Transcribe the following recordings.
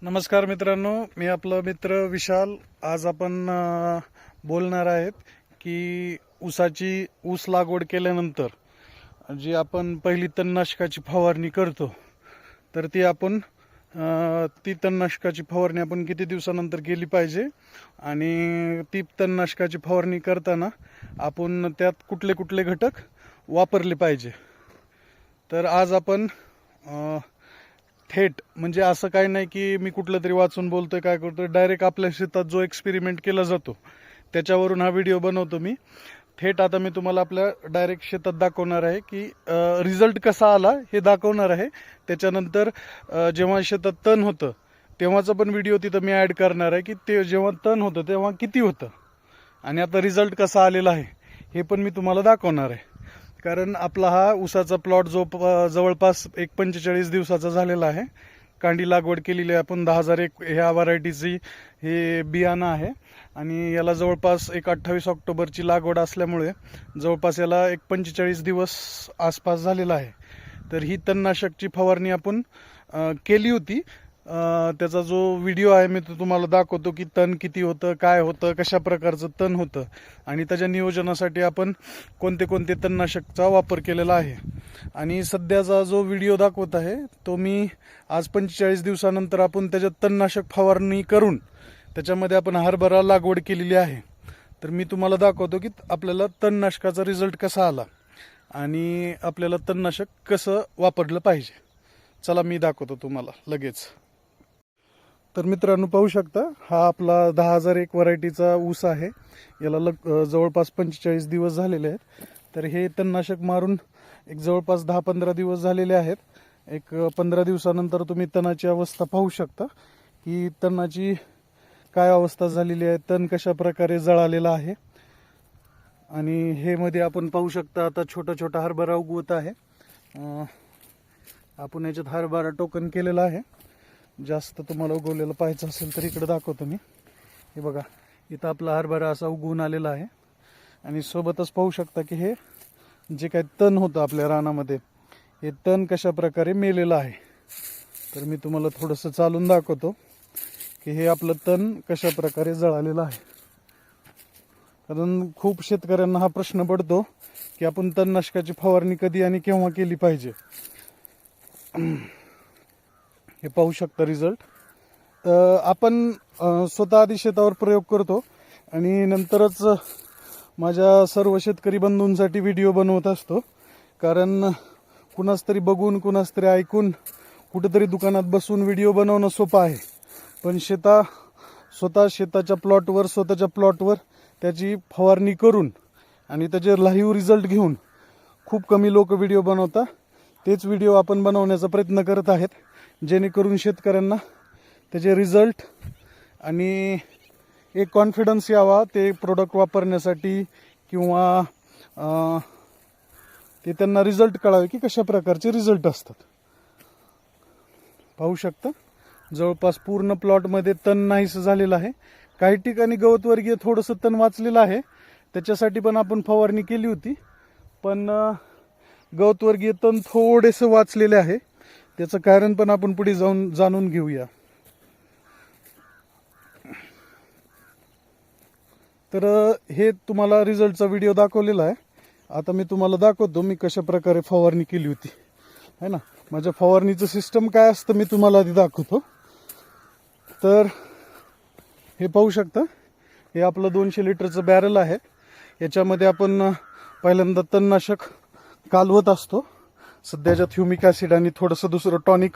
नमस्कार मित्रांनो, मी आपला मित्र विशाल। आज आपण बोलणार आहेत की ऊस लागवड केल्यानंतर जी आपण पहिली तणनाशकाची फवारणी करतो, तर ती तणनाशकाची फवारणी आपण किती दिवसानंतर केली पाहिजे आणि ती तणनाशकाची फवारणी करताना आपण त्यात कुठले कुठले घटक वापरले पाहिजे। तर आज आपण थेट म्हणजे असं काही नाही की मी कुठलं तरी वाचून बोलतोय, काय करतोय, डायरेक्ट आपल्या शेतात जो एक्सपेरिमेंट केला जातो त्याच्यावरून हा व्हिडिओ बनवतो मी। थेट आता मी तुम्हाला आपल्या डायरेक्ट शेतात दाखवणार आहे की रिझल्ट कसा आला हे दाखवणार आहे। त्याच्यानंतर जेव्हा शेतात तण होतं तेव्हाचा पण व्हिडिओ तिथं मी ॲड करणार आहे की ते जेव्हा तण होतं तेव्हा किती होतं आणि आता रिझल्ट कसा आलेला आहे हे पण मी तुम्हाला दाखवणार आहे। कारण आपला हा ऊसाचा प्लॉट जो जवळपास 45 दिवसाचा झालेला आहे। कांडी लागवड केलेली आहे आपण 10,001 ह्या व्हरायटीची हे बियाणं आहे आणि याला जवळपास 28 ऑक्टोबरची लागवड असल्यामुळे जवळपास याला 45 दिवस आसपास झालेला आहे। तर ही तणनाशकची फवारणी आपण केली होती। त्याचा जो व्हिडिओ आहे मी तो तुम्हाला दाखवतो की तण किती होतं, काय होतं, कशा प्रकारचं तण होतं आणि त्याच्या नियोजनासाठी आपण कोणते कोणते तणनाशकचा वापर केलेला आहे। आणि सध्याचा जो व्हिडिओ दाखवत आहे तो मी आज 45 दिवसानंतर आपण त्याच्यात तणनाशक फवारणी करून त्याच्यामध्ये आपण हरभरा लागवड केलेली आहे। तर मी तुम्हाला दाखवतो की आपल्याला तणनाशकाचा रिझल्ट कसा आला आणि आपल्याला तणनाशक कसं वापरलं पाहिजे। चला मी दाखवतो तुम्हाला लगेच। तर मित्रांनो पाहू शकता, हा आपला 10,001 व्हरायटीचा ऊस आहे। याला जवळपास 45 दिवस झालेले आहेत। तर हे तणनाशक मारून एक जवळपास 10-15 दिवस झालेले आहेत। एक 15 दिवसानंतर तुम्ही तणाची अवस्था पाहू शकता की तणाची काय अवस्था झालेली आहे, तण कशा प्रकारे जळालेला आहे। आणि हे मध्ये आपण पाहू शकता आता छोटा छोटा हरभरा उगवत आहे। आपण याच्यात हरभरा टोकन केलेला आहे। जास्त तुम्हाला उगवलेलं पाहायचं असेल तर इकडे दाखवतो मी। हे बघा, इथं आपला हरभरा असा उगवून आलेला आहे आणि सोबतच पाहू शकता की हे जे काही तण होतं आपल्या रानामध्ये हे तण कशा प्रकारे मेलेलं आहे। तर मी तुम्हाला थोडंसं चालून दाखवतो की हे आपलं तण कशा प्रकारे जळालेलं आहे। कारण खूप शेतकऱ्यांना हा प्रश्न पडतो की आपण तणनाशकाची फवारणी कधी आणि केव्हा केली पाहिजे। हे पाहू शकता रिझल्ट। आपण स्वतः आधी शेतावर प्रयोग करतो आणि नंतरच माझ्या सर्व शेतकरी बंधूंसाठी व्हिडिओ बनवत असतो। कारण कुणाच तरी बघून, कुणाच तरी ऐकून, कुठेतरी दुकानात बसून व्हिडिओ बनवणं सोपं आहे, पण स्वतः शेताच्या प्लॉटवर, स्वतःच्या प्लॉटवर त्याची फवारणी करून आणि त्याचे लाईव्ह रिझल्ट घेऊन खूप कमी लोक व्हिडिओ बनवतात। तेच व्हिडिओ आपण बनवण्याचा प्रयत्न करत आहेत, जेणेकरून शेतकऱ्यांना त्याचे रिझल्ट आणि एक कॉन्फिडन्स यावा ते प्रोडक्ट वापरण्यासाठी, किंवा ते त्यांना रिझल्ट कळावे की कशा प्रकारचे रिझल्ट असतात। पाहू शकता जवळपास पूर्ण प्लॉटमध्ये तण नाहीस झालेलं आहे। काही ठिकाणी गवतवर्गीय थोडंसं तण वाचलेलं आहे, त्याच्यासाठी पण आपण फवारणी केली होती, पण गवतवर्गीय तण थोडेसे वाचलेले आहे। त्याचं कारण पण आपण पुढे जाऊन जाणून घेऊया। तर हे तुम्हाला रिझल्टचा व्हिडिओ दाखवलेला आहे। आता मी तुम्हाला दाखवतो मी कशा प्रकारे फवारणी केली होती, है ना। माझ्या फवारणीचं सिस्टम काय असतं मी तुम्हाला आधी दाखवतो। तर हे पाहू शकता, हे आपलं 200 लिटरचं बॅरल आहे। याच्यामध्ये आपण पहिल्यांदा तणनाशक कालवत असतो। सध्याच्यात ह्युमिक ॲसिड आणि थोडंसं दुसरं टॉनिक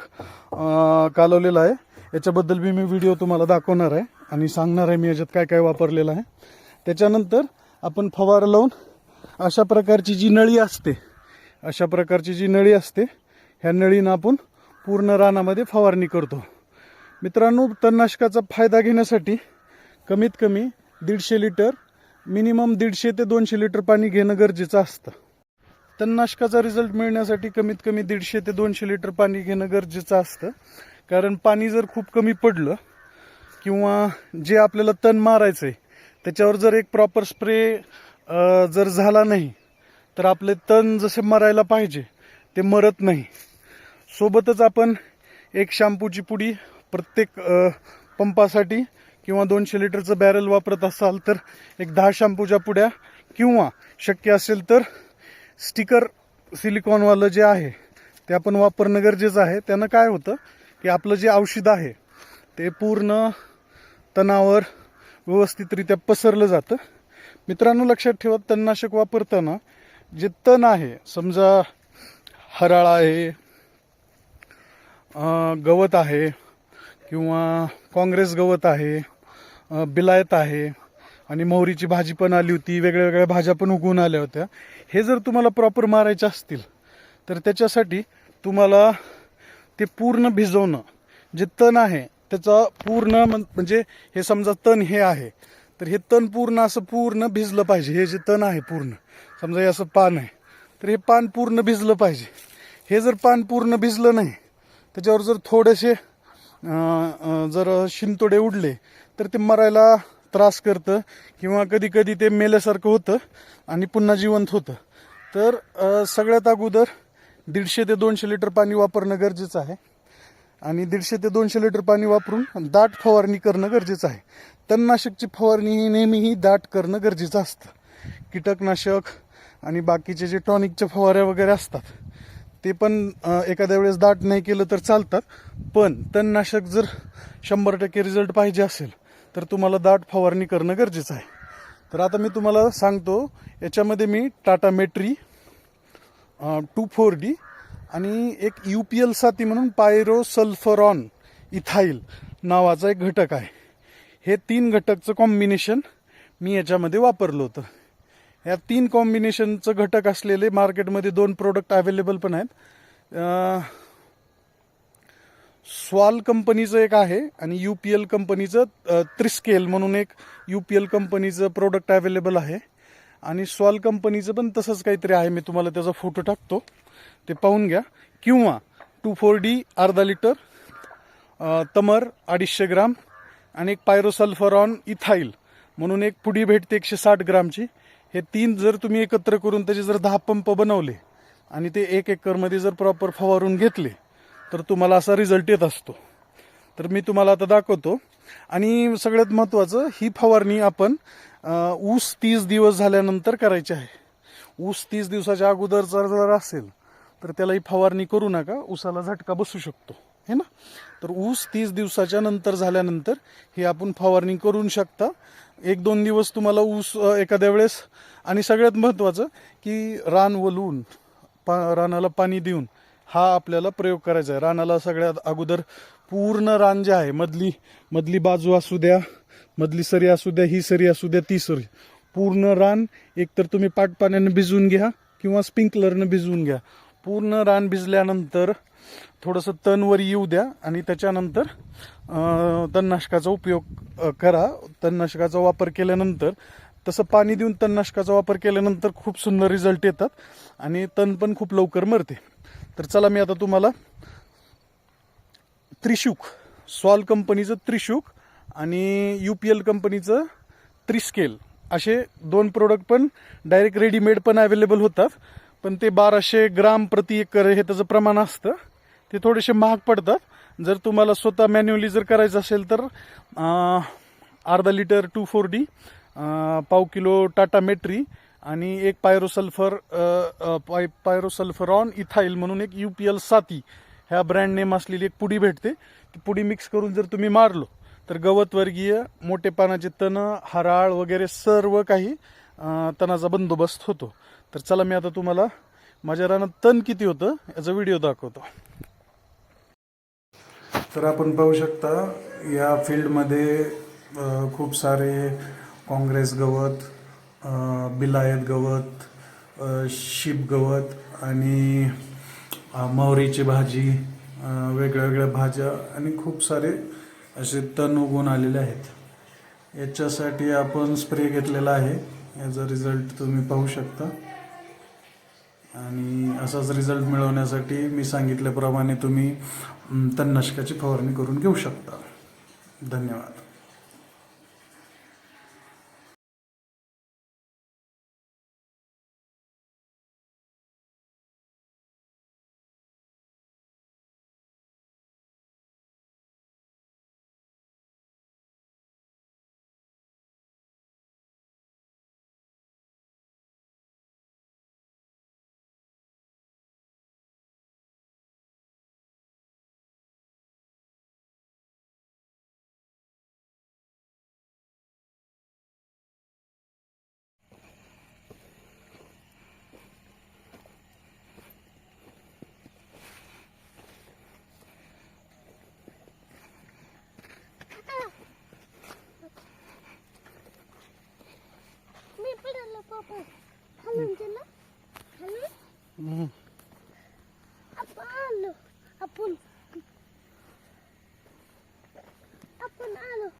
कालवलेलं आहे। याच्याबद्दल मी व्हिडिओ तुम्हाला दाखवणार आहे आणि सांगणार आहे मी याच्यात काय काय वापरलेलं आहे। त्याच्यानंतर आपण फवारा लावून अशा प्रकारची जी नळी असते ह्या नळीनं आपण पूर्ण रानामध्ये फवारणी करतो। मित्रांनो, तणनाशकाचा फायदा घेण्यासाठी कमीत कमी 150 लिटर, मिनिमम 150 ते 200 लिटर पाणी घेणं गरजेचं असतं। तणनाशकाचा रिझल्ट मिळण्यासाठी कमीत कमी 150 ते 200 लिटर पाणी घेणं गरजेचं असतं। कारण पाणी जर खूप कमी पडलं किंवा जे आपल्याला तण मारायचं आहे त्याच्यावर जर एक प्रॉपर स्प्रे जर झाला नाही तर आपले तण जसे मरायला पाहिजे ते मरत नाही। सोबतच आपण एक शॅम्पूची पुडी प्रत्येक पंपासाठी किंवा 200 लिटरचं बॅरल वापरत असाल तर एक 10 शॅम्पूच्या पुड्या किंवा शक्य असेल तर स्टिकर सिलिकॉनवालं जे आहे ते आपण वापरणं गरजेचं आहे. त्यानं काय होतं की आपलं जे औषध आहे ते पूर्ण तणावर व्यवस्थितरित्या पसरलं जातं. मित्रांनो, लक्षात ठेवा, तणनाशक वापरताना जे तण आहे, समजा हराळ आहे, गवत आहे किंवा काँग्रेस गवत आहे, बिलायत आहे आणि मोहरीची भाजी पण आली होती, वेगळ्या वेगळ्या भाज्या पण उगवून आल्या होत्या. हे जर तुम्हाला प्रॉपर मारायचे असतील तर त्याच्यासाठी तुम्हाला ते पूर्ण भिजवणं, जे तण आहे त्याचा पूर्ण म्हणजे हे समजा तण हे आहे तर हे तण पूर्ण असं पूर्ण भिजलं पाहिजे. हे जे तण आहे पूर्ण, समजा हे असं पान आहे तर हे पान पूर्ण भिजलं पाहिजे. हे जर पान पूर्ण भिजलं नाही, त्याच्यावर जर थोडेसे जर शिंतोडे उडले तर ते मरायला त्रास करतं किंवा कधी कधी ते मेल्यासारखं होतं आणि पुन्हा जिवंत होतं. तर सगळ्यात अगोदर 150 ते 200 लिटर पाणी वापरणं गरजेचं आहे आणि 150 ते 200 लिटर पाणी वापरून दाट फवारणी करणं गरजेचं आहे. तणनाशकची फवारणी ही नेहमीही दाट करणं गरजेचं असतं. कीटकनाशक आणि बाकीचे जे टॉनिकच्या फवाऱ्या वगैरे असतात ते पण एखाद्या वेळेस दाट नाही केलं तर चालतात, पण तणनाशक जर 100% रिझल्ट पाहिजे असेल तर तुम्हाला दाट फवारणी करणं गरजेचं आहे. तर आता मी तुम्हाला सांगतो, याच्यामध्ये मी टाटा मेट्री 2,4-D आणि एक UPL साथी म्हणून पायरोसल्फरॉन इथाईल नावाचा एक घटक आहे. हे 3 घटकचं कॉम्बिनेशन मी याच्यामध्ये वापरलं होतं. या 3 कॉम्बिनेशनचं घटक असलेले मार्केटमध्ये 2 प्रोडक्ट अवेलेबल पण आहेत. स्वाल कंपनीचं एक आहे आणि UPL कंपनीचं त्रिस्केल म्हणून एक UPL कंपनीचं प्रोडक्ट अवेलेबल आहे आणि स्वाल कंपनीचं पण तसंच काहीतरी आहे. मी तुम्हाला त्याचा फोटो टाकतो, ते पाहून घ्या. किंवा 2,4-D अर्धा लिटर, तमर 250 ग्राम आणि एक पायरोसल्फरॉन इथाईल म्हणून एक पुडी भेटते 160 ग्रामची. हे 3 जर तुम्ही एकत्र करून त्याचे जर 10 पंप बनवले आणि ते 1 एकरमध्ये जर प्रॉपर फवारून घेतले तर तुम्हाला असा रिझल्ट येत असतो. तर मी तुम्हाला आता दाखवतो. आणि सगळ्यात महत्त्वाचं, ही फवारणी आपण ऊस 30 दिवस झाल्यानंतर करायची आहे. ऊस 30 दिवसाच्या अगोदर जर असेल तर त्याला ही फवारणी करू नका, ऊसाला झटका बसू शकतो, है ना. तर ऊस 30 दिवसाच्या नंतर झाल्यानंतर ही आपण फवारणी करू शकता. 1-2 दिवस तुम्हाला ऊस एखाद्या वेळेस. आणि सगळ्यात महत्त्वाचं की रान वलवून रानाला पाणी देऊन हा आपल्याला प्रयोग करायचा आहे. रानाला सगळ्यात अगोदर पूर्ण रान जे आहे, मधली बाजू असू द्या, मधली सरी असू द्या, ही सरी असू द्या, ती सरी, पूर्ण रान एकतर तुम्ही पाण्यानं भिजवून घ्या किंवा स्प्रिंकलरनं भिजवून घ्या. पूर्ण रान भिजल्यानंतर थोडंसं तणवर येऊ द्या आणि त्याच्यानंतर तणनाशकाचा उपयोग करा. तणनाशकाचा वापर केल्यानंतर, तसं पाणी देऊन तणनाशकाचा वापर केल्यानंतर खूप सुंदर रिझल्ट येतात आणि तण पण खूप लवकर मरते. तर चला, मी आता तुम्हाला त्रिशूक, सॉल कंपनीचं त्रिशूक आणि UPL कंपनीचं त्रिस्केल असे 2 प्रोडक्ट पण डायरेक्ट रेडीमेड पण अवेलेबल होतात. पण ते 1200 ग्राम प्रति एकर हे त्याचं प्रमाण असतं. ते थोडेसे महाग पडतात. जर तुम्हाला स्वतः मॅन्युअली जर करायचं असेल तर अर्धा लिटर 2,4-D, पाव किलो टाटा मेट्री आणि एक पायरोसल्फरॉन इथाईल म्हणून एक UPL साथी ह्या ब्रँड नेम असलेली एक पुडी भेटते. ती पुडी मिक्स करून जर तुम्ही मारलो तर गवतवर्गीय, मोठे पानाचे तण, हराळ वगैरे सर्व काही तणाचा बंदोबस्त होतो. तर चला, मी आता तुम्हाला माझ्या रानात तण किती होतं याचा व्हिडिओ दाखवतो. तर आपण पाहू शकता, या फील्डमध्ये खूप सारे काँग्रेस गवत, बिलायत गवत, शीप गवत आणि मोहरीची भाजी, वेगळ्या वेगळ्या भाज्या आणि खूप सारे असे तण उगवून आलेले आहेत. याच्यासाठी आपण स्प्रे घेतलेला आहे. याचा रिझल्ट तुम्ही पाहू शकता. आणि असाच रिझल्ट मिळवण्यासाठी मी सांगितल्याप्रमाणे तुम्ही तणनाशकाची फवारणी करून घेऊ शकता. धन्यवाद. हम्म.